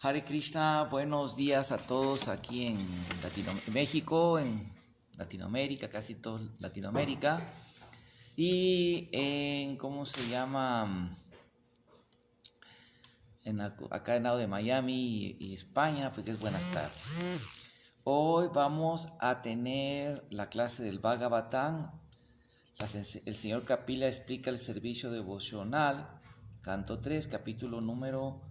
Hare Krishna, buenos días a todos aquí en México, en Latinoamérica, casi todo Latinoamérica. Y en, ¿cómo se llama? Acá en lado de Miami y España, pues es buenas tardes. Hoy vamos a tener la clase del Bhagavatam. El señor Kapila explica el servicio devocional, canto 3, capítulo número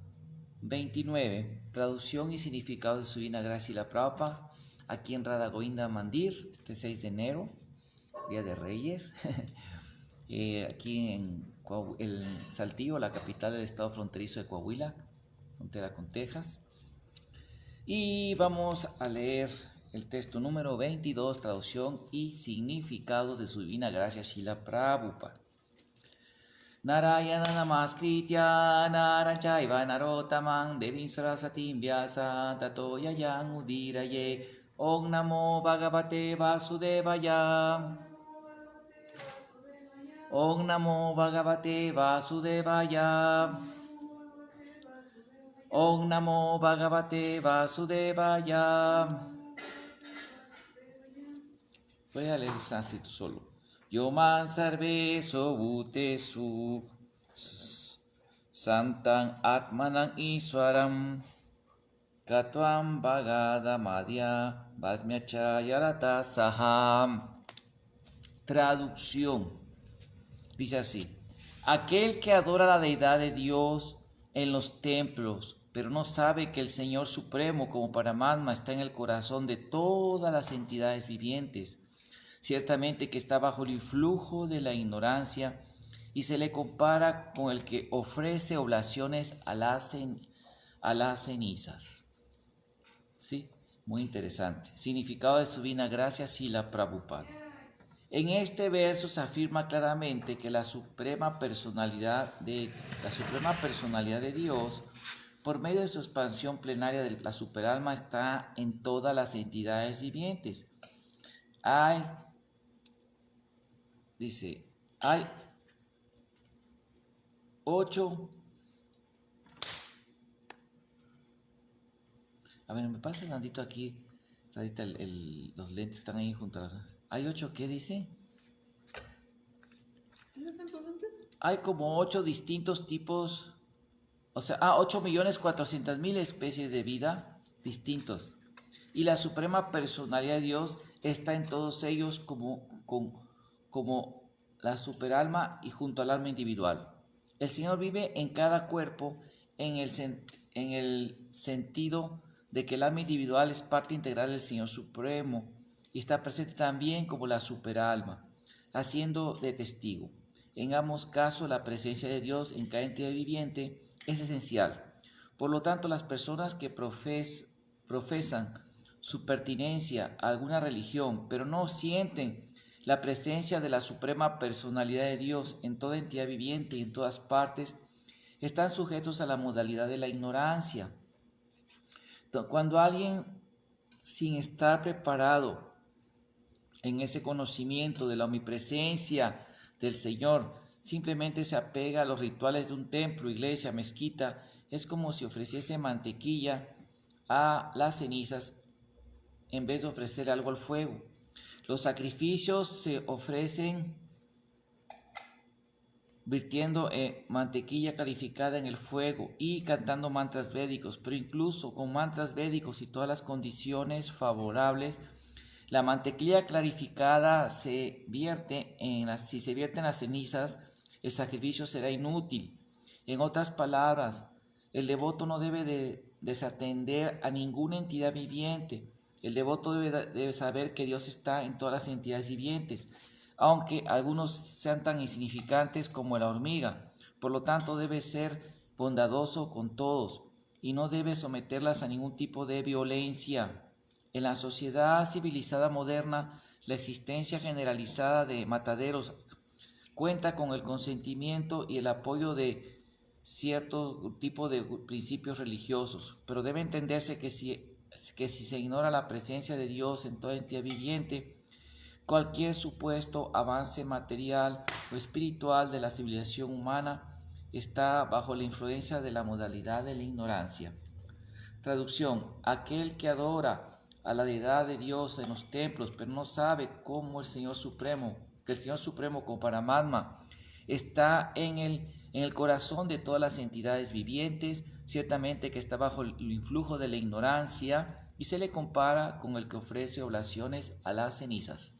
29, traducción y significado de su Divina Gracia Srila Prabhupada, aquí en Radha Govinda Mandir, este 6 de enero, Día de Reyes, aquí en el Saltillo, la capital del estado fronterizo de Coahuila, frontera con Texas. Y vamos a leer el texto número 22, traducción y significado de su Divina Gracia Srila Prabhupada. Narayana namaskritya naranchaiva narotamang devim sarasatim vyasa tato yayang udiraye. Om namo bhagavate vasudevaya. Om namo bhagavate vasudevaya. Om namo bhagavate vasudevaya. Voy a leer el sánscrito solo. Yoman sarveso bhutesu santam atmanam iswaram katvam bhagada madhya vasmyacha yarata saham. Traducción. Dice así: aquel que adora la deidad de Dios en los templos, pero no sabe que el Señor Supremo como Paramatma está en el corazón de todas las entidades vivientes, ciertamente que está bajo el influjo de la ignorancia y se le compara con el que ofrece oblaciones a las cenizas. Sí, muy interesante. Significado de su Divina Gracia Srila Prabhupada. En este verso se afirma claramente que la suprema personalidad de Dios, por medio de su expansión plenaria de la superalma, está en todas las entidades vivientes. Hay 8. A ver, me pasa tantito aquí, los lentes están ahí junto a la... ¿Hay 8 qué dice? ¿Tienes tantos lentes? Hay como 8 distintos tipos, o sea, 8.400.000 especies de vida distintos. Y la suprema personalidad de Dios está en todos ellos como la superalma y junto al alma individual. El Señor vive en cada cuerpo en el sentido de que el alma individual es parte integral del Señor Supremo y está presente también como la superalma, haciendo de testigo. En ambos casos, la presencia de Dios en cada entidad viviente es esencial. Por lo tanto, las personas que profesan su pertinencia a alguna religión, pero no sienten la presencia de la suprema personalidad de Dios en toda entidad viviente y en todas partes, están sujetos a la modalidad de la ignorancia. Cuando alguien, sin estar preparado en ese conocimiento de la omnipresencia del Señor, simplemente se apega a los rituales de un templo, iglesia, mezquita, es como si ofreciese mantequilla a las cenizas en vez de ofrecer algo al fuego. Los sacrificios se ofrecen virtiendo mantequilla clarificada en el fuego y cantando mantras védicos, pero incluso con mantras védicos y todas las condiciones favorables, la mantequilla clarificada si se vierte en las cenizas, el sacrificio será inútil. En otras palabras, el devoto no debe desatender a ninguna entidad viviente. El devoto debe saber que Dios está en todas las entidades vivientes, aunque algunos sean tan insignificantes como la hormiga. Por lo tanto, debe ser bondadoso con todos y no debe someterlas a ningún tipo de violencia. En la sociedad civilizada moderna, la existencia generalizada de mataderos cuenta con el consentimiento y el apoyo de cierto tipo de principios religiosos, pero debe entenderse que si se ignora la presencia de Dios en toda entidad viviente, cualquier supuesto avance material o espiritual de la civilización humana está bajo la influencia de la modalidad de la ignorancia. Traducción: aquel que adora a la deidad de Dios en los templos, pero no sabe cómo el Señor Supremo, que el Señor Supremo como Paramatma está en el corazón de todas las entidades vivientes, ciertamente que está bajo el influjo de la ignorancia y se le compara con el que ofrece oblaciones a las cenizas.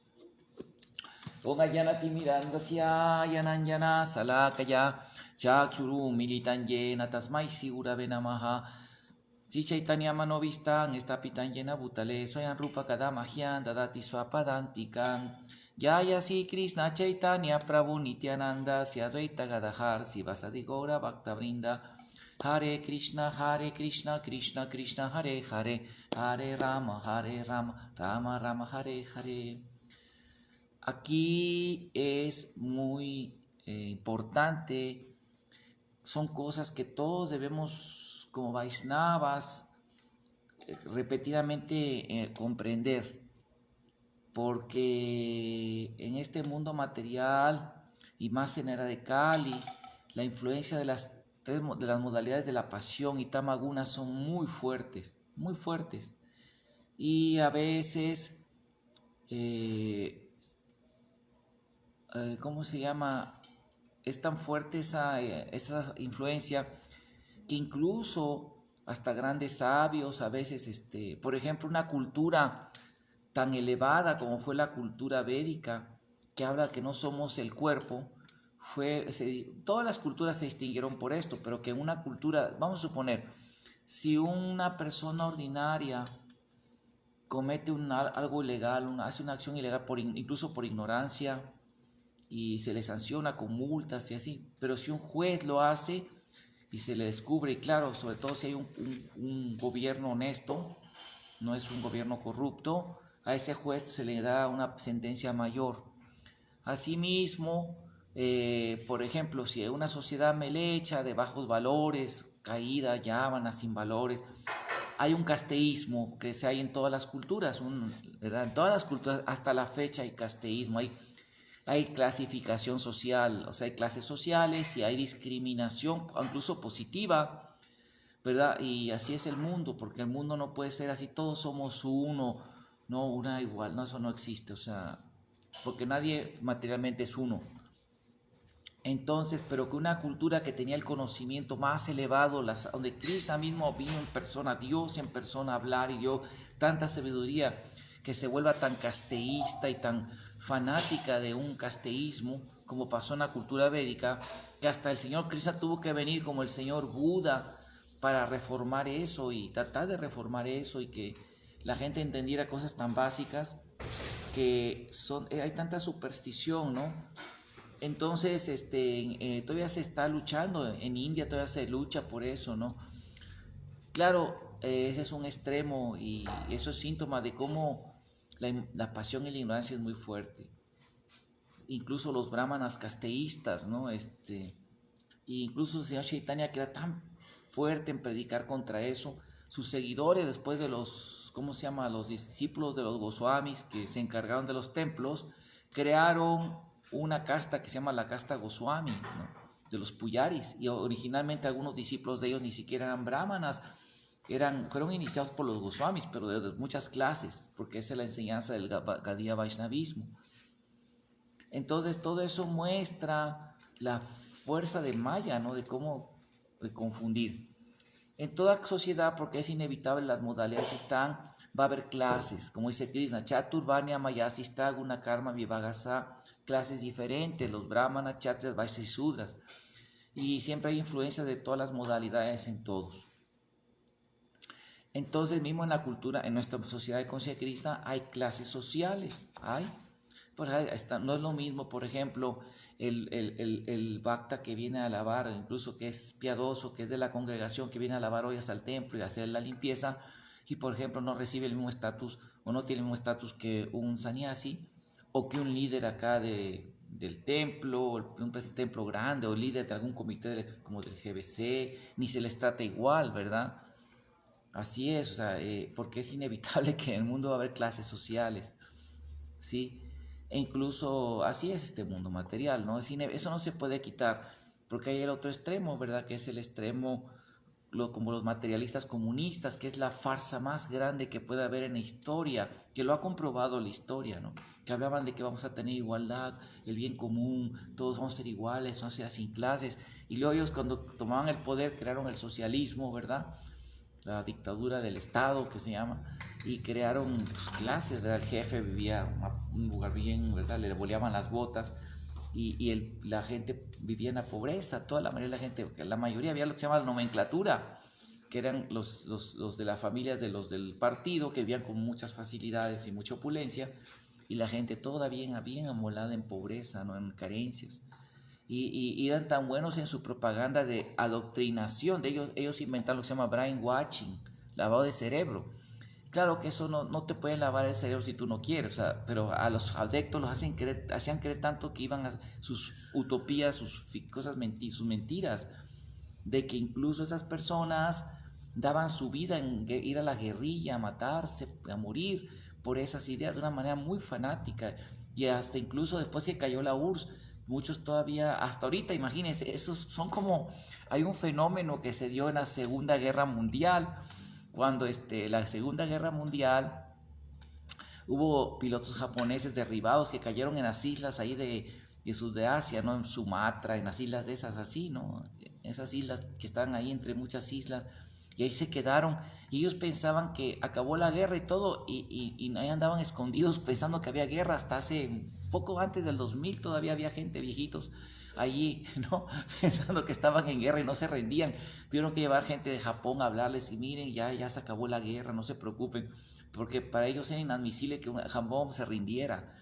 Om Ayanati Mirandasya Yananjana Salakaya Chakchuru Militanyena Tasmai Sigurave Namaha. Si Chaitanya Manovistan estapitan llena butale soyan rupa kadamahian dadati swapadantikan. Yaya si Krishna Chaitanya Prabhu Nityananda si Advaita Gadahar si Vasadi Gaura Bhakta Vrinda. Hare Krishna Krishna Krishna Hare Hare Hare Rama Rama Rama Hare Hare. Aquí es muy importante, son cosas que todos debemos como Vaishnavas repetidamente comprender, porque en este mundo material y más en era de Kali, la influencia de las modalidades de la pasión y tamaguna son muy fuertes, y a veces ¿cómo se llama? Es tan fuerte esa influencia que incluso hasta grandes sabios, a veces, por ejemplo, una cultura tan elevada como fue la cultura védica, que habla que no somos el cuerpo, todas las culturas se distinguieron por esto, pero que en una cultura, vamos a suponer, si una persona ordinaria comete algo ilegal, hace una acción ilegal incluso por ignorancia, y se le sanciona con multas y así, pero si un juez lo hace y se le descubre, y claro, sobre todo si hay un gobierno honesto, no es un gobierno corrupto, a ese juez se le da una sentencia mayor. Asimismo, por ejemplo, si hay una sociedad melecha de bajos valores, caída, llábana, sin valores, hay un casteísmo que se hay en todas las culturas, ¿verdad? En todas las culturas hasta la fecha hay casteísmo, hay clasificación social, o sea, hay clases sociales y hay discriminación, incluso positiva, ¿verdad? Y así es el mundo, porque el mundo no puede ser así, todos somos uno, no una igual, no, eso no existe, o sea, porque nadie materialmente es uno. Entonces, pero que una cultura que tenía el conocimiento más elevado, donde Krishna mismo vino en persona, Dios en persona a hablar y dio tanta sabiduría, que se vuelva tan casteísta y tan fanática de un casteísmo, como pasó en la cultura védica, que hasta el señor Krishna tuvo que venir como el señor Buda para reformar eso y tratar de reformar eso y que la gente entendiera cosas tan básicas que hay tanta superstición, ¿no? Entonces, todavía se está luchando, en India todavía se lucha por eso, ¿no? Claro, ese es un extremo y eso es síntoma de cómo la pasión y la ignorancia es muy fuerte. Incluso los brahmanas casteístas, ¿no? Incluso el señor Chaitanya, que era tan fuerte en predicar contra eso, sus seguidores, después de los, ¿cómo se llama?, los discípulos de los Goswamis que se encargaron de los templos, crearon una casta que se llama la casta Goswami, ¿no?, de los puyaris, y originalmente algunos discípulos de ellos ni siquiera eran brahmanas, fueron iniciados por los Goswamis, pero de muchas clases, porque esa es la enseñanza del Gaudiya Vaishnavismo. Entonces todo eso muestra la fuerza de Maya, ¿no?, de cómo confundir. En toda sociedad, porque es inevitable, las modalidades va a haber clases, como dice Krishna, Chaturvanya Mayasista Guna Karma Vivagasa, clases diferentes, los brahmanas, kshatriyas, vaishyas y sudras, y siempre hay influencia de todas las modalidades en todos. Entonces, mismo en la cultura, en nuestra sociedad de conciencia de Krishna, hay clases sociales, no es lo mismo, por ejemplo, el bhakta que viene a alabar, incluso que es piadoso, que es de la congregación, que viene a alabar ollas al templo y a hacer la limpieza, y por ejemplo no recibe el mismo estatus o no tiene el mismo estatus que un sannyasi o que un líder acá del templo, un templo grande o líder de algún comité como del GBC, ni se les trata igual, ¿verdad? Así es, o sea, porque es inevitable que en el mundo va a haber clases sociales, ¿sí? E incluso así es este mundo material, ¿no? Eso no se puede quitar, porque hay el otro extremo, ¿verdad? Que es el extremo como los materialistas comunistas, que es la farsa más grande que puede haber en la historia, que lo ha comprobado la historia, ¿no? Que hablaban de que vamos a tener igualdad, el bien común, todos vamos a ser iguales, vamos a ser sin clases, y luego ellos cuando tomaban el poder crearon el socialismo, ¿verdad? La dictadura del Estado que se llama, y crearon pues, clases, ¿verdad? El jefe vivía en un lugar bien, ¿verdad? Le boleaban las botas, la gente vivía en la pobreza, toda la mayoría de la gente, la mayoría había lo que se llama la nomenclatura, que eran los de las familias de los del partido, que vivían con muchas facilidades y mucha opulencia, y la gente toda bien amolada en pobreza, ¿no? En carencias. Y eran tan buenos en su propaganda de adoctrinación, ellos inventaron lo que se llama brainwashing, lavado de cerebro. Claro que eso no te pueden lavar el cerebro si tú no quieres, o sea, pero a los adeptos los hacían creer tanto que iban a sus utopías, sus cosas, sus mentiras, de que incluso esas personas daban su vida en ir a la guerrilla, a matarse, a morir por esas ideas de una manera muy fanática. Y hasta incluso después que cayó la URSS, muchos todavía, hasta ahorita, imagínense, esos son como, hay un fenómeno que se dio en la Segunda Guerra Mundial, cuando la Segunda Guerra Mundial hubo pilotos japoneses derribados que cayeron en las islas ahí de Sur de Asia, ¿no? En Sumatra, en las islas de esas así, ¿no? Esas islas que están ahí entre muchas islas, y ahí se quedaron, y ellos pensaban que acabó la guerra y todo, y ahí andaban escondidos pensando que había guerra. Hasta hace poco antes del 2000 todavía había gente, viejitos, allí, ¿no? Pensando que estaban en guerra y no se rendían. Tuvieron que llevar gente de Japón a hablarles y miren, ya se acabó la guerra, no se preocupen, porque para ellos era inadmisible que Japón se rindiera.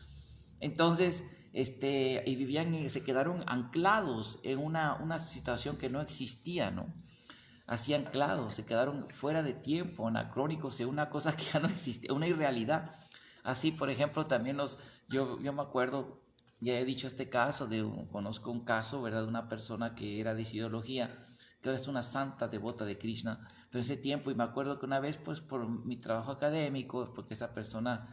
Entonces, y se quedaron anclados en una situación que no existía, ¿no? Así anclados, se quedaron fuera de tiempo, anacrónicos, en una cosa que ya no existía, una irrealidad. Así, por ejemplo, también yo me acuerdo, ya he dicho este caso, conozco un caso, ¿verdad? De una persona que era de ideología, que ahora es una santa devota de Krishna, pero ese tiempo, y me acuerdo que una vez, pues por mi trabajo académico, porque esa persona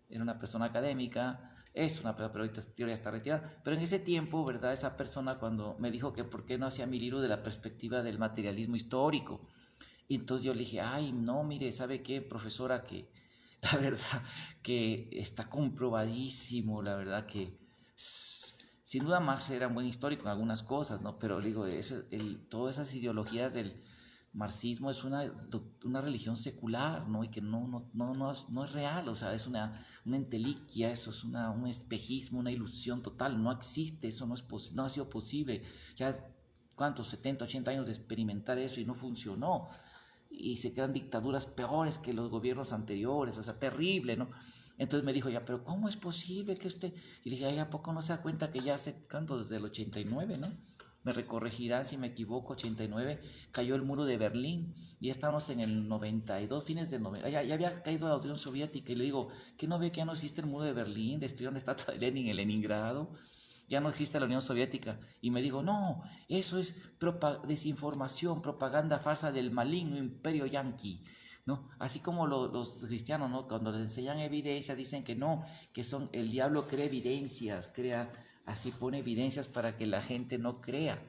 era una persona académica, es una persona, pero ahorita ya está retirada, pero en ese tiempo, ¿verdad? Esa persona cuando me dijo que por qué no hacía mi libro de la perspectiva del materialismo histórico, y entonces yo le dije, ay, no, mire, ¿sabe qué, profesora? Que la verdad que está comprobadísimo, la verdad que sin duda Marx era un buen histórico en algunas cosas, ¿no? Pero digo, todas esas ideologías del marxismo es una religión secular, ¿no? Y que no es real, o sea, es una entelequia, eso es un espejismo, una ilusión total, no existe, eso no ha sido posible. Ya, ¿cuántos? 70, 80 años de experimentar eso y no funcionó. Y se quedan dictaduras peores que los gobiernos anteriores, o sea, terrible, ¿no? Entonces me dijo, ya, pero ¿cómo es posible que usted? Y le dije, ay, ¿a poco no se da cuenta que ya hace, ¿cuánto? Desde el 89, ¿no? Me recorregirán si me equivoco, 89, cayó el muro de Berlín, y estamos en el 92, fines del 90, ya había caído la Unión Soviética, y le digo, ¿qué no ve que ya no existe el muro de Berlín? Destruyeron la estatua de Lenin en Leningrado, ya no existe la Unión Soviética. Y me dijo, no, eso es desinformación, propaganda falsa del maligno imperio yanqui, ¿no? Así como los cristianos, ¿no? Cuando les enseñan evidencias, dicen que no, que el diablo crea evidencias, así pone evidencias para que la gente no crea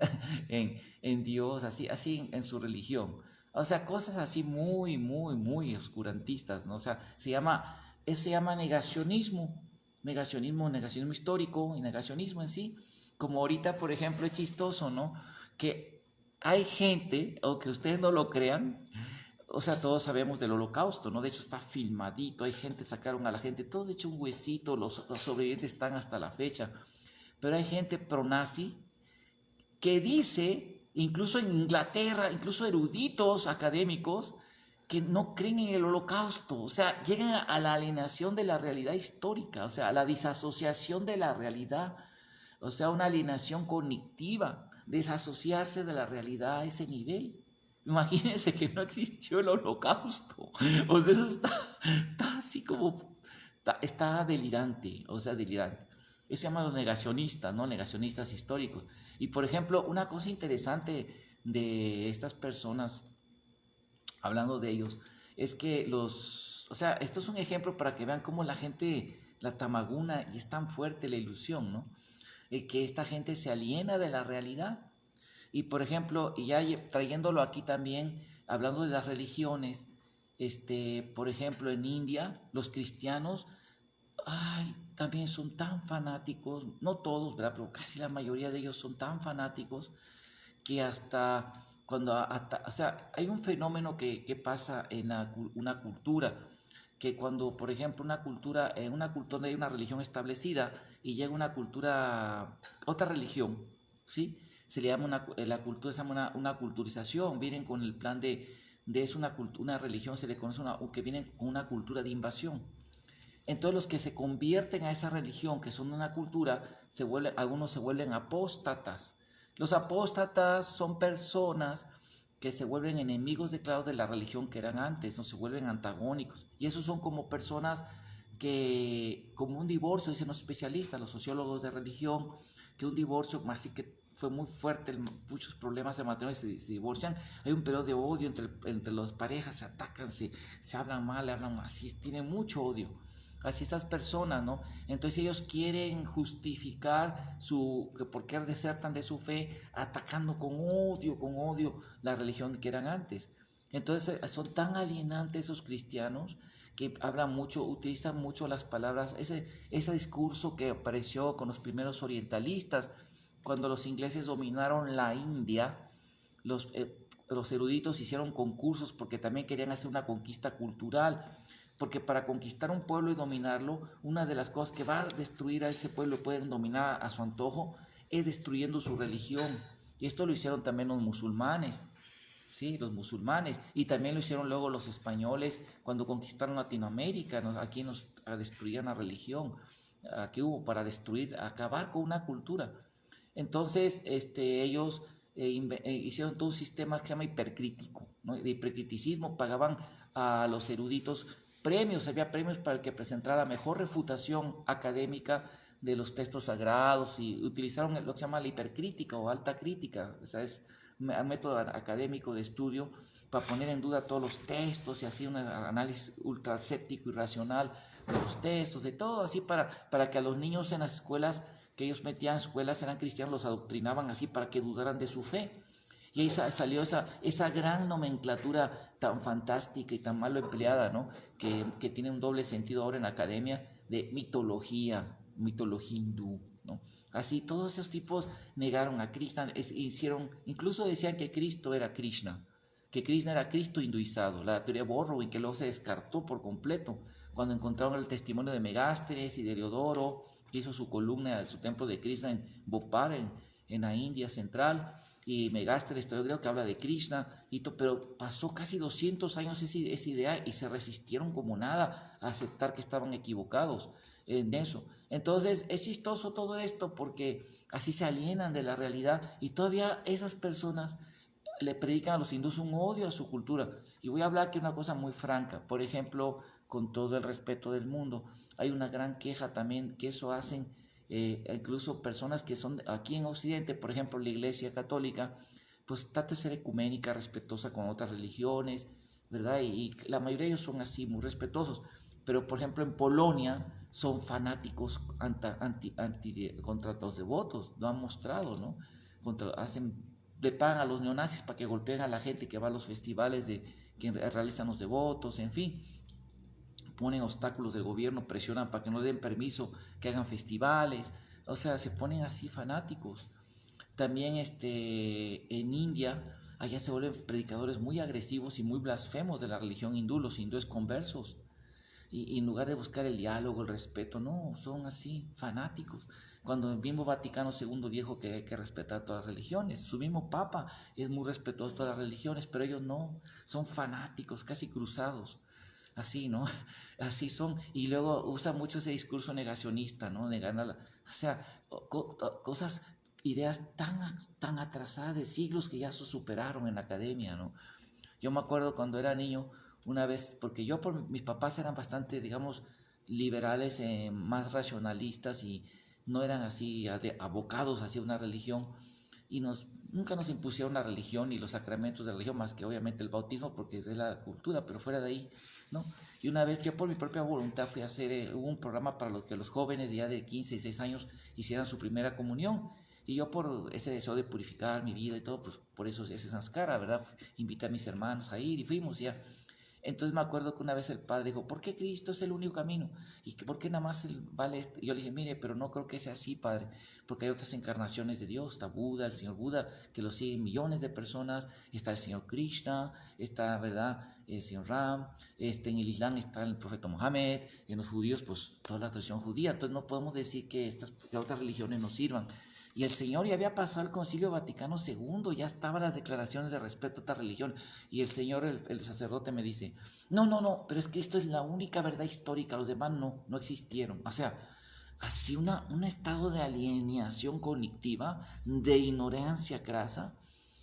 en Dios, así en su religión. O sea, cosas así muy, muy, muy oscurantistas, ¿no? O sea, se llama negacionismo histórico y negacionismo en sí. Como ahorita, por ejemplo, es chistoso, ¿no? Que hay gente, aunque ustedes no lo crean, o sea, todos sabemos del Holocausto, ¿no? De hecho está filmadito, hay gente, sacaron a la gente, todo de hecho un huesito, los sobrevivientes están hasta la fecha. Pero hay gente pro-nazi que dice, incluso en Inglaterra, incluso eruditos académicos, que no creen en el Holocausto, o sea, llegan a la alienación de la realidad histórica, o sea, a la disasociación de la realidad, o sea, una alienación cognitiva, desasociarse de la realidad a ese nivel. Imagínense que no existió el Holocausto, o sea, eso está así como, está delirante, o sea, delirante. Eso se llama los negacionistas, ¿no? Negacionistas históricos. Y por ejemplo, una cosa interesante de estas personas, hablando de ellos, es que o sea, esto es un ejemplo para que vean cómo la gente, la tamaguna, y es tan fuerte la ilusión, ¿no? Que esta gente se aliena de la realidad. Y por ejemplo, y ya trayéndolo aquí también, hablando de las religiones, por ejemplo, en India, los cristianos, ay, también son tan fanáticos, no todos, ¿verdad? Pero casi la mayoría de ellos son tan fanáticos que hasta cuando, o sea, hay un fenómeno que pasa en una cultura, que cuando, por ejemplo, en una cultura donde hay una religión establecida y llega una cultura, otra religión, ¿sí? Se le llama la cultura se llama una culturización, vienen con el plan de es una religión, se le conoce que vienen con una cultura de invasión. Entonces los que se convierten a esa religión, que son una cultura, algunos se vuelven apóstatas. Los apóstatas son personas que se vuelven enemigos declarados de la religión que eran antes, no se vuelven antagónicos. Y esos son como personas que, como un divorcio, dicen los especialistas, los sociólogos de religión, que un divorcio, así que fue muy fuerte, muchos problemas de matrimonio, se divorcian, hay un periodo de odio entre las parejas, se atacan, se hablan mal, hablan así, tienen mucho odio. Así estas personas, ¿no? Entonces ellos quieren justificar que por qué desertan de su fe atacando con odio la religión que eran antes. Entonces son tan alienantes esos cristianos que utilizan mucho las palabras, ese discurso que apareció con los primeros orientalistas, cuando los ingleses dominaron la India, los eruditos hicieron concursos porque también querían hacer una conquista cultural. Porque para conquistar un pueblo y dominarlo, una de las cosas que va a destruir a ese pueblo y pueden dominar a su antojo es destruyendo su religión. Y esto lo hicieron también los musulmanes, ¿sí? Los musulmanes. Y también lo hicieron luego los españoles cuando conquistaron Latinoamérica. Aquí nos destruían la religión. Aquí hubo para acabar con una cultura. Entonces, ellos hicieron todo un sistema que se llama hipercrítico, ¿no? De hipercriticismo, pagaban a los eruditos premios, había premios para el que presentara la mejor refutación académica de los textos sagrados y utilizaron lo que se llama la hipercrítica o alta crítica, o sea, es un método académico de estudio para poner en duda todos los textos y así un análisis ultra escéptico y racional de los textos, de todo así para que a los niños en las escuelas que ellos metían, escuelas eran cristianos, los adoctrinaban así para que dudaran de su fe. Y ahí salió esa gran nomenclatura tan fantástica y tan mal empleada, ¿no? Que tiene un doble sentido ahora en la academia de mitología hindú, ¿no? Así, todos esos tipos negaron a Krishna, incluso decían que Cristo era Krishna, que Krishna era Cristo hinduizado, la teoría Borrowing, que luego se descartó por completo, cuando encontraron el testimonio de Megástenes y de Heliodoro, que hizo su columna, su templo de Krishna en Bhopal, en la India central, y Megástenes, creo que habla de Krishna, pero pasó casi 200 años esa idea y se resistieron como nada a aceptar que estaban equivocados en eso. Entonces es chistoso todo esto porque así se alienan de la realidad y todavía esas personas le predican a los hindúes un odio a su cultura. Y voy a hablar aquí una cosa muy franca, por ejemplo, con todo el respeto del mundo, hay una gran queja también que eso hacen incluso personas que son aquí en Occidente, por ejemplo la Iglesia Católica, pues trata de ser ecuménica, respetuosa con otras religiones, ¿verdad? Y la mayoría de ellos son así, muy respetuosos, pero por ejemplo en Polonia son fanáticos contra los devotos, lo han mostrado, ¿no? Le pagan a los neonazis para que golpeen a la gente que va a los festivales que realizan los devotos, en fin, ponen obstáculos del gobierno, presionan para que no den permiso, que hagan festivales, o sea, se ponen así fanáticos. También en India, allá se vuelven predicadores muy agresivos y muy blasfemos de la religión hindú, los hindúes conversos. Y en lugar de buscar el diálogo, el respeto, no, son así, fanáticos. Cuando el mismo Vaticano II dijo que hay que respetar todas las religiones, su mismo Papa es muy respetuoso de todas las religiones, pero ellos no, son fanáticos, casi cruzados. Así, ¿no? Así son. Y luego usa mucho ese discurso negacionista, ¿no? O sea, cosas, ideas tan atrasadas de siglos que ya se superaron en la academia, ¿no? Yo me acuerdo cuando era niño, una vez, porque mis papás eran bastante, digamos, liberales, más racionalistas y no eran así abocados hacia una religión y nunca nos impusieron la religión ni los sacramentos de la religión, más que obviamente el bautismo porque es la cultura, pero fuera de ahí, ¿no? Y una vez yo por mi propia voluntad fui a hacer, hubo un programa para que los jóvenes ya de 15 y 6 años hicieran su primera comunión Y yo por ese deseo de purificar mi vida y todo, pues por eso ese sanskara, ¿verdad? Invité a mis hermanos a ir y fuimos ya. Entonces me acuerdo que una vez el padre dijo, ¿por qué Cristo es el único camino? ¿Y por qué nada más vale esto? Y yo le dije, mire, pero no creo que sea así, padre, porque hay otras encarnaciones de Dios, está Buda, el señor Buda, que lo siguen millones de personas, está el señor Krishna, está, ¿verdad?, el señor Ram, en el Islam está el profeta Mohammed, en los judíos, pues toda la tradición judía, entonces no podemos decir que otras religiones nos sirvan. Y el Señor ya había pasado el Concilio Vaticano II, ya estaban las declaraciones de respeto a esta religión. Y el Señor, el sacerdote, me dice, no, pero es que esto es la única verdad histórica, los demás no existieron. O sea, así un estado de alienación cognitiva, de ignorancia grasa.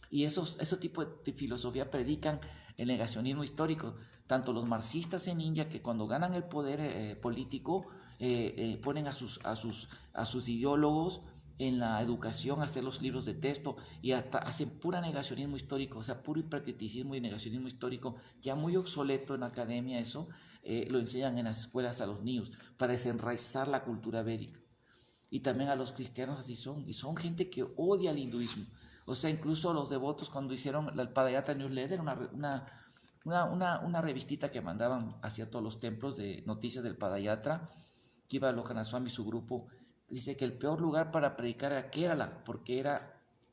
Y ese tipo de filosofía predican el negacionismo histórico. Tanto los marxistas en India, que cuando ganan el poder político, ponen a sus ideólogos en la educación, hacer los libros de texto y hasta hacen pura negacionismo histórico, o sea, puro hipercriticismo y negacionismo histórico, ya muy obsoleto en la academia eso, lo enseñan en las escuelas a los niños para desenraizar la cultura védica. Y también a los cristianos así son, y son gente que odia el hinduismo. O sea, incluso los devotos cuando hicieron el Padayatra Newsletter, una revistita que mandaban hacia todos los templos de noticias del Padayatra, que iba a Lohana Swami, su grupo, dice que el peor lugar para predicar era Kerala, porque eran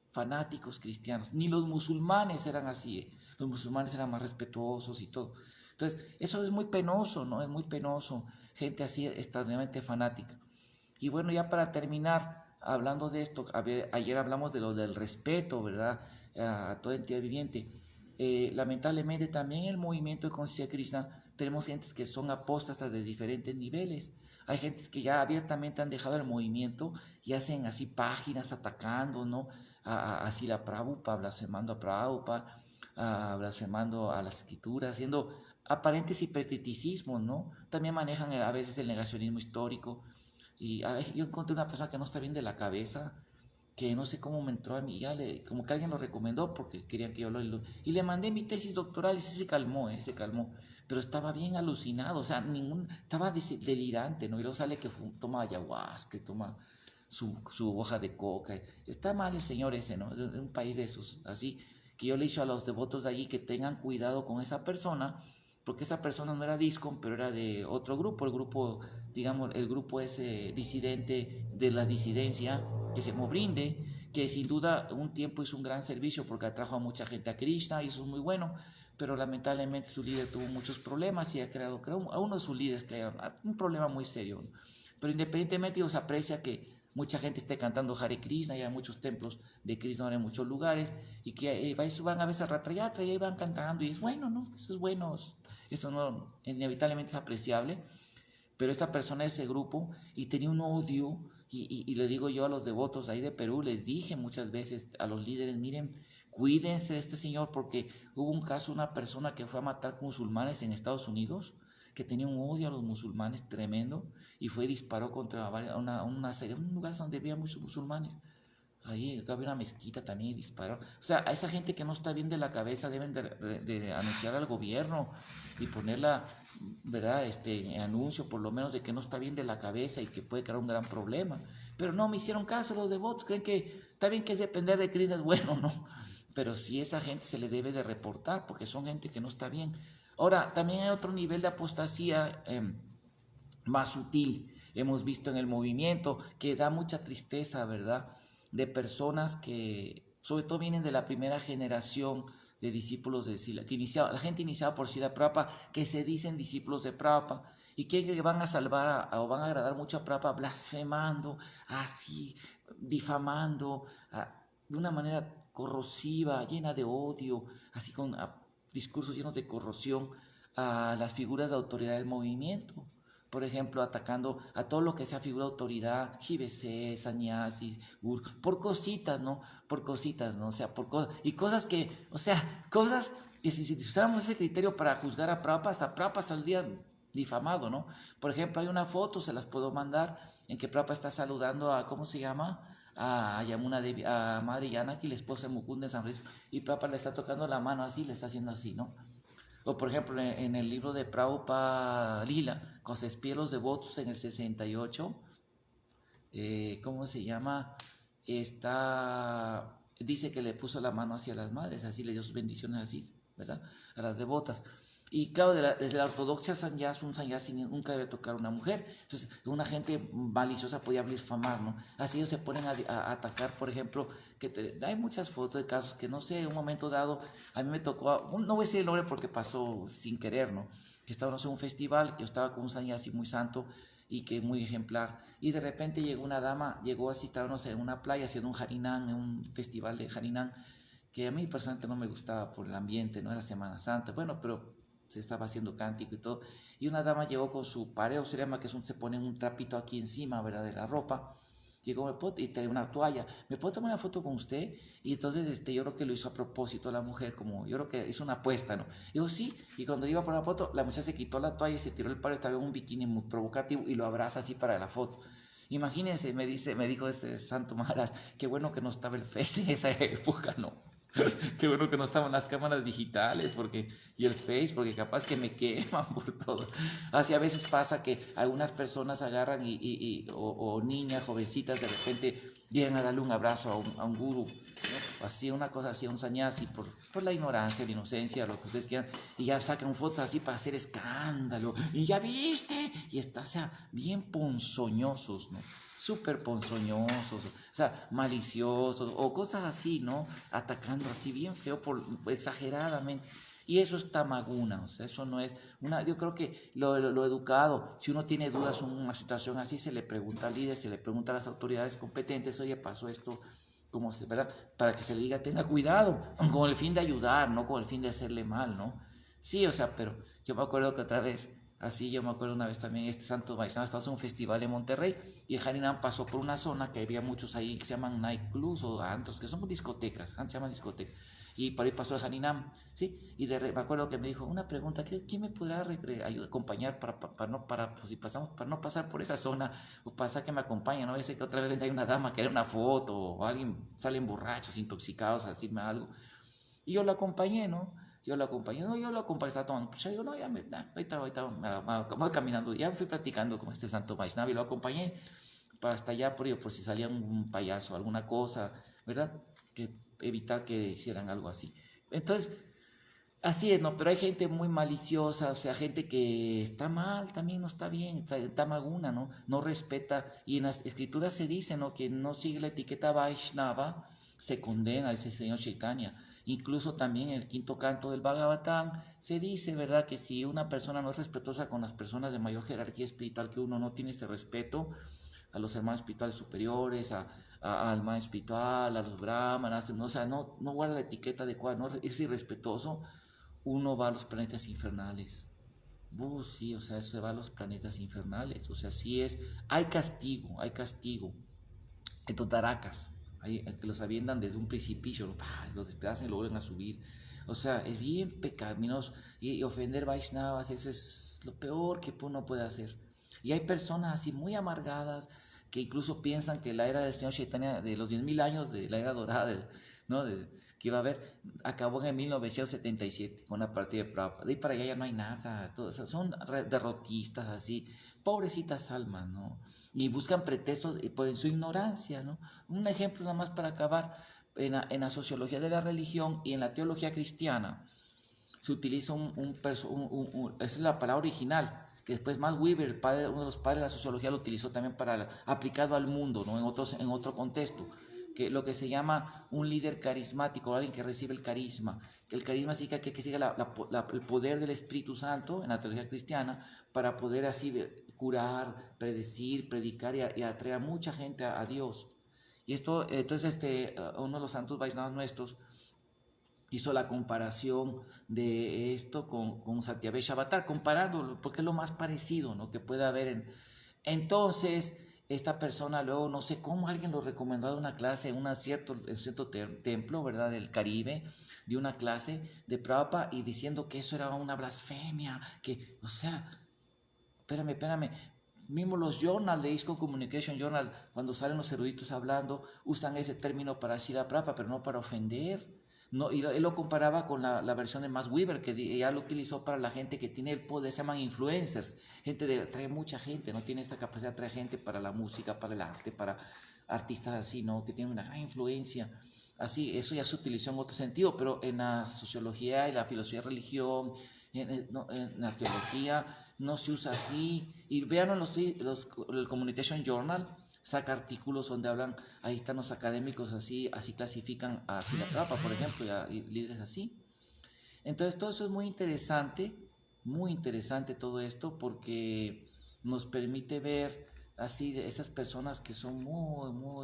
fanáticos cristianos. Ni los musulmanes eran así, los musulmanes eran más respetuosos y todo. Entonces, eso es muy penoso, ¿no? Es muy penoso, gente así extraordinariamente fanática. Y bueno, ya para terminar, hablando de esto, ayer hablamos de lo del respeto, ¿verdad?, a toda entidad viviente. Lamentablemente también en el movimiento de conciencia Krishna tenemos gentes que son apóstatas de diferentes niveles. Hay gentes que ya abiertamente han dejado el movimiento y hacen así páginas atacando, ¿no?, así la Prabhupada, blasfemando a Prabhupada, blasfemando a las escrituras, haciendo aparentes hipercriticismos, ¿no? También manejan a veces el negacionismo histórico. Y yo encontré una persona que no está bien de la cabeza, que no sé cómo me entró a mí, como que alguien lo recomendó porque querían que yo y le mandé mi tesis doctoral y se calmó, se calmó, pero estaba bien alucinado, o sea, estaba delirante, ¿no? Y luego sale que toma ayahuasca, toma su hoja de coca, está mal el señor ese, ¿no? De un país de esos, así, que yo le he dicho a los devotos de allí que tengan cuidado con esa persona, porque esa persona no era DISCOM, pero era de otro grupo, el grupo, digamos, el grupo ese disidente de la disidencia, que se llama Brinde, que sin duda un tiempo hizo un gran servicio porque atrajo a mucha gente a Krishna y eso es muy bueno, pero lamentablemente su líder tuvo muchos problemas y ha creado, creo, a uno de sus líderes crearon un problema muy serio, ¿no? Pero independientemente se aprecia que mucha gente esté cantando Hare Krishna, y hay muchos templos de Krishna en muchos lugares, y que van a veces a Ratayatra y ahí van cantando, y es bueno, ¿no? Eso es bueno, eso no, inevitablemente es apreciable, pero esta persona de ese grupo y tenía un odio, y le digo yo a los devotos ahí de Perú, les dije muchas veces a los líderes, miren, cuídense de este señor, porque hubo un caso, una persona que fue a matar musulmanes en Estados Unidos, que tenía un odio a los musulmanes tremendo, y fue y disparó contra un lugar donde había muchos musulmanes. Ahí había una mezquita también y dispararon. O sea, a esa gente que no está bien de la cabeza deben de anunciar al gobierno y ponerla, ¿verdad?, anuncio por lo menos de que no está bien de la cabeza y que puede crear un gran problema. Pero no me hicieron caso los devotos, creen que está bien que es depender de Cristo, es bueno, ¿no? Pero sí, esa gente se le debe de reportar porque son gente que no está bien. Ahora, también hay otro nivel de apostasía más sutil, hemos visto en el movimiento, que da mucha tristeza, ¿verdad?, de personas que sobre todo vienen de la primera generación de discípulos de Sila, la gente iniciada por Sila Prabhupada, que se dicen discípulos de Prabhupada y que van a salvar o van a agradar mucho a Prabhupada blasfemando, así, difamando, de una manera corrosiva, llena de odio, así con discursos llenos de corrosión a las figuras de autoridad del movimiento. Por ejemplo, atacando a todo lo que sea figura de autoridad, GBC, Sannyasis, por cositas, ¿no? Por cositas, ¿no? O sea, y cosas que, o sea, cosas que si usáramos ese criterio para juzgar a Prabhupada, hasta Prabhupada saldría difamado, ¿no? Por ejemplo, hay una foto, se las puedo mandar, en que Prabhupada está saludando a, ¿cómo se llama?, a Yamuna Devi, a Madre Janaki, la esposa de Mukunda en San Francisco, y Prabhupada le está tocando la mano así, le está haciendo así, ¿no? O por ejemplo en el libro de Prabhupada Lila, cuando se despide los devotos en el 68, ¿cómo se llama? dice que le puso la mano hacia las madres, así le dio sus bendiciones así, ¿verdad? A las devotas. Y claro, desde la ortodoxia sanyas, un sanyasi nunca debe tocar a una mujer. Entonces, una gente maliciosa podía blasfemar, ¿no? Así ellos se ponen a atacar, por ejemplo, hay muchas fotos de casos que no sé, en un momento dado, a mí me tocó, no voy a decir el nombre porque pasó sin querer, ¿no? Que estábamos en un festival, que yo estaba con un sanyasi muy santo y que muy ejemplar. Y de repente llegó una dama, llegó así, estábamos en una playa haciendo un harinán, en un festival de harinán, que a mí personalmente no me gustaba por el ambiente, no era Semana Santa, bueno, pero se estaba haciendo cántico y todo, y una dama llegó con su pareo, se llama que se pone un trapito aquí encima, ¿verdad?, de la ropa, llegó, y trae una toalla, ¿me puedo tomar una foto con usted? Y entonces yo creo que lo hizo a propósito la mujer, como yo creo que hizo una apuesta, ¿no? Digo, sí, y cuando iba por la foto, la muchacha se quitó la toalla y se tiró el pareo, estaba en un bikini muy provocativo y lo abraza así para la foto. Imagínense, me dijo este Santo Maharaj, qué bueno que no estaba el Face en esa época, ¿no? Qué bueno que no estaban las cámaras digitales y el Face, porque capaz que me queman por todo. Así a veces pasa que algunas personas agarran o niñas, jovencitas, de repente llegan a darle un abrazo a un gurú, ¿no? Así, una cosa así, a un sanyasi, por la ignorancia, la inocencia, lo que ustedes quieran, y ya sacan fotos así para hacer escándalo, y ya viste, y está, o sea, bien ponzoñosos, ¿no? Súper ponzoñosos, o sea, maliciosos, o cosas así, ¿no? Atacando así bien feo, exageradamente. Y eso es tamaguna, o sea, eso no es yo creo que lo educado, si uno tiene dudas en una situación así, se le pregunta al líder, se le pregunta a las autoridades competentes, oye, pasó esto, ¿cómo se, verdad? Para que se le diga, tenga cuidado, con el fin de ayudar, no con el fin de hacerle mal, ¿no? Sí, o sea, pero yo me acuerdo que otra vez, así yo me acuerdo una vez también, Santo Vaishnava, estábamos en un festival en Monterrey, y el Harinam pasó por una zona que había muchos ahí que se llaman nightclubs o antros, que son discotecas, antes se llaman discotecas, y por ahí pasó el Harinam, ¿sí? Y me acuerdo que me dijo, una pregunta, ¿quién me podrá acompañar pues, si pasamos, para no pasar por esa zona, o pasar que me acompañe, ¿no? Ese que otra vez hay una dama que era una foto, o alguien, salen borrachos, intoxicados a decirme algo, y yo lo acompañé, ¿no? Yo lo acompañé, estaba tomando, pues yo digo, no, ya ahorita voy caminando, ya fui practicando con este Santo Vaishnava y lo acompañé para hasta allá por si salía un payaso, alguna cosa, ¿verdad? Que evitar que hicieran algo así. Entonces, así es, ¿no? Pero hay gente muy maliciosa, o sea, gente que está mal, también no está bien, está maguna, ¿no? No respeta, y en las escrituras se dice, ¿no? Que no sigue la etiqueta Vaishnava, se condena, dice el señor Chaitanya. Incluso también en el quinto canto del Bhagavatam se dice, ¿verdad?, que si una persona no es respetuosa con las personas de mayor jerarquía espiritual que uno, no tiene este respeto a los hermanos espirituales superiores, al maestro espiritual, a los brahmanas, o sea, no guarda la etiqueta adecuada, no es irrespetuoso, uno va a los planetas infernales. Sí, o sea, se va a los planetas infernales. O sea, sí hay castigo, hay castigo. Estos daracas, que los avientan desde un precipicio, los despedazan y lo vuelven a subir. O sea, es bien pecaminoso. Y ofender Vaishnavas, eso es lo peor que uno puede hacer. Y hay personas así muy amargadas que incluso piensan que la era del Señor Chaitanya, de los 10.000 años de la era dorada, ¿no? Que iba a haber, acabó en el 1977 con la partida de Prabhupada. De ahí para allá ya no hay nada. Son derrotistas así, pobrecitas almas, ¿no? Y buscan pretextos por su ignorancia, ¿no? Un ejemplo nada más para acabar, en la sociología de la religión y en la teología cristiana se utiliza esa es la palabra original, que después Max Weber, uno de los padres de la sociología, lo utilizó también aplicado al mundo, ¿no? En otro contexto, que lo que se llama un líder carismático, alguien que recibe el carisma, que el carisma significa que sigue el poder del Espíritu Santo en la teología cristiana para poder así curar, predecir, predicar y atraer a mucha gente a Dios. Y esto, entonces, uno de los santos Vaishnavas nuestros hizo la comparación de esto con Satyabhesha Avatar, comparándolo, porque es lo más parecido, ¿no?, que puede haber. Entonces, esta persona luego, no sé cómo alguien lo recomendó de una clase en un cierto templo, ¿verdad?, del Caribe, de una clase de Prabhupada, y diciendo que eso era una blasfemia, que, o sea, espérame, mismo los journals de ISKCON Communication Journal, cuando salen los eruditos hablando, usan ese término para Srila Prabhupada, pero no para ofender. No, y él lo comparaba con la versión de Max Weber, que ya lo utilizó para la gente que tiene el poder, se llaman influencers, trae mucha gente, no tiene esa capacidad de traer gente para la música, para el arte, artistas así, ¿no? Que tienen una gran influencia. Así, eso ya se utilizó en otro sentido, pero en la sociología y la filosofía de religión, en la teología, no se usa así. Y vean el Communication Journal, saca artículos donde hablan, ahí están los académicos así clasifican a Sila Prabhupada, por ejemplo, y líderes así. Entonces todo eso es muy interesante todo esto, porque nos permite ver así esas personas que son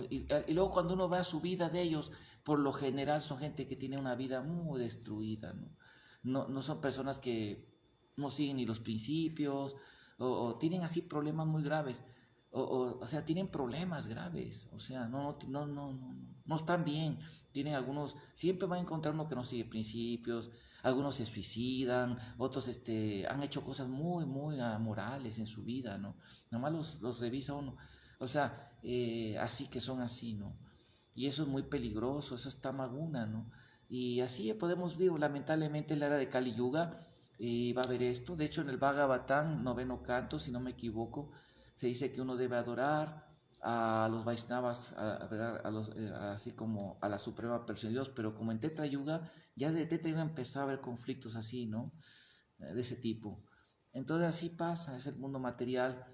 y luego cuando uno ve su vida de ellos, por lo general son gente que tiene una vida muy destruida, ¿no? No son personas que no siguen ni los principios, o tienen así problemas muy graves, o sea, tienen problemas graves, o sea, no están bien, tienen algunos, siempre van a encontrar uno que no sigue principios, algunos se suicidan, otros han hecho cosas muy amorales en su vida, ¿no? Nomás los revisa uno, o sea, así que son así, ¿no? Y eso es muy peligroso, eso está maguna, ¿no? Y así podemos, digo, lamentablemente en la era de Kali Yuga va a haber esto. De hecho, en el Bhagavatam, noveno canto, si no me equivoco, se dice que uno debe adorar a los Vaishnavas, así como a la Suprema Persona de Dios, pero como en Tetra Yuga, ya de Tetra Yuga empezó a haber conflictos así, ¿no? De ese tipo. Entonces así pasa, es el mundo material,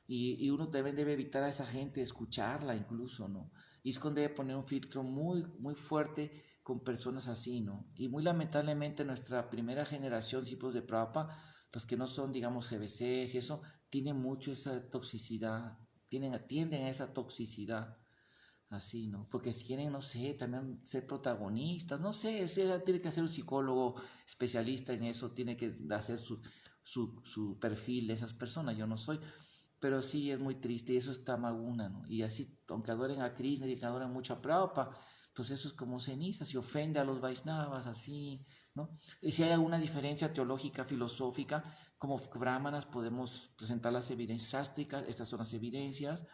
y uno también debe evitar a esa gente, escucharla incluso, ¿no? ISKCON debe poner un filtro muy fuerte con personas así, ¿no? Y muy lamentablemente nuestra primera generación, discípulos de Prabhupada, los que no son, digamos, GBCs y eso, tienen mucho esa toxicidad, tienden a esa toxicidad, así, ¿no? Porque si quieren, no sé, también ser protagonistas, no sé, tiene que ser un psicólogo especialista en eso, tiene que hacer su perfil de esas personas, yo no soy, pero sí es muy triste y eso está maguna, ¿no? Y así, aunque adoren a Krishna y que adoren mucho a Prabhupada, pues eso es como ceniza, si ofende a los Vaishnavas, así, ¿no? Y si hay alguna diferencia teológica, filosófica, como brahmanas podemos presentar las evidencias sástricas, estas son las evidencias,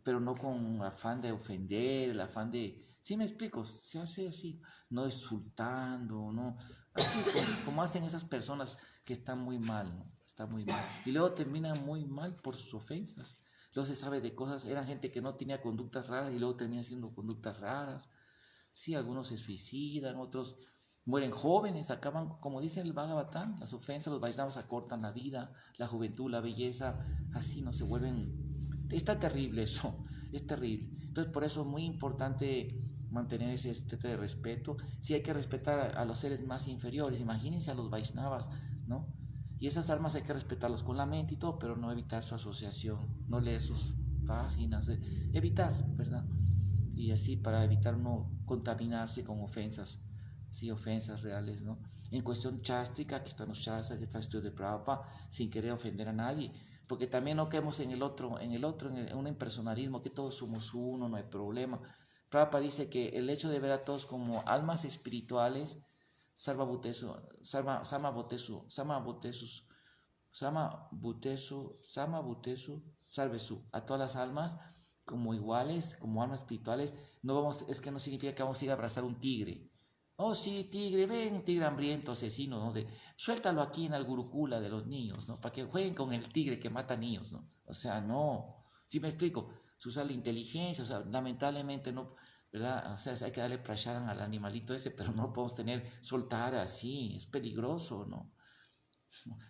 pero no con afán de ofender, el afán de... Sí me explico, se hace así, no insultando, no, así como hacen esas personas que están muy mal, ¿no? Está muy mal. Y luego terminan muy mal por sus ofensas. Luego se sabe de cosas, eran gente que no tenía conductas raras y luego termina haciendo conductas raras. Sí, algunos se suicidan, otros mueren jóvenes, acaban, como dice el Bhagavatam, las ofensas, los Vaishnavas acortan la vida, la juventud, la belleza, así no se vuelven. Está terrible eso, es terrible. Entonces por eso es muy importante mantener ese estado de respeto. Sí hay que respetar a los seres más inferiores, imagínense a los Vaishnavas, ¿no? Y esas almas hay que respetarlos con la mente y todo, pero no evitar su asociación, no leer sus páginas, evitar, ¿verdad? Y así para evitar no contaminarse con ofensas, sí, ofensas reales, ¿no? En cuestión chástica, que están los shastras, que está el estudio de Prabhupada, sin querer ofender a nadie, porque también no quedemos en un impersonalismo, que todos somos uno, no hay problema. Prabhupada dice que el hecho de ver a todos como almas espirituales, Sarva Bhutesu, Sama Bhutesu, Sama Bhutesu, Sarvesu, a todas las almas como iguales, como almas espirituales, no vamos, es que no significa que vamos a ir a abrazar un tigre. Oh, sí, tigre, ven, tigre hambriento, asesino, ¿no? Suéltalo aquí en el gurukula de los niños, ¿no? Para que jueguen con el tigre que mata niños, ¿no? O sea, no. ¿Sí me explico? Se usa la inteligencia, o sea, lamentablemente no, ¿verdad? O sea, hay que darle prasharan al animalito ese, pero no podemos soltar así, es peligroso, ¿no?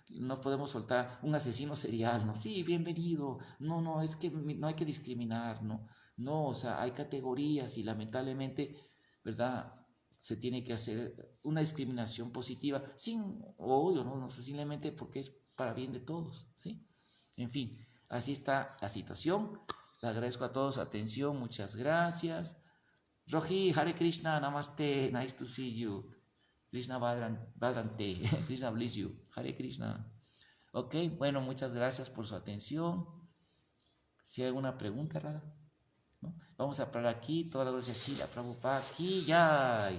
No podemos soltar un asesino serial, ¿no? Sí, bienvenido. No, es que no hay que discriminar, ¿no? No, o sea, hay categorías y lamentablemente, ¿verdad? Se tiene que hacer una discriminación positiva, sin odio, ¿no? No sé, simplemente porque es para bien de todos, ¿sí? En fin, así está la situación. Le agradezco a todos su atención, muchas gracias. Roji, Hare Krishna, Namaste, nice to see you. Krishna Badrante, Krishna bless you, Hare Krishna. Ok, bueno, muchas gracias por su atención. Si hay alguna pregunta, Rada, ¿no? Vamos a parar aquí, toda la gloria a Shila Prabhupada, aquí ya.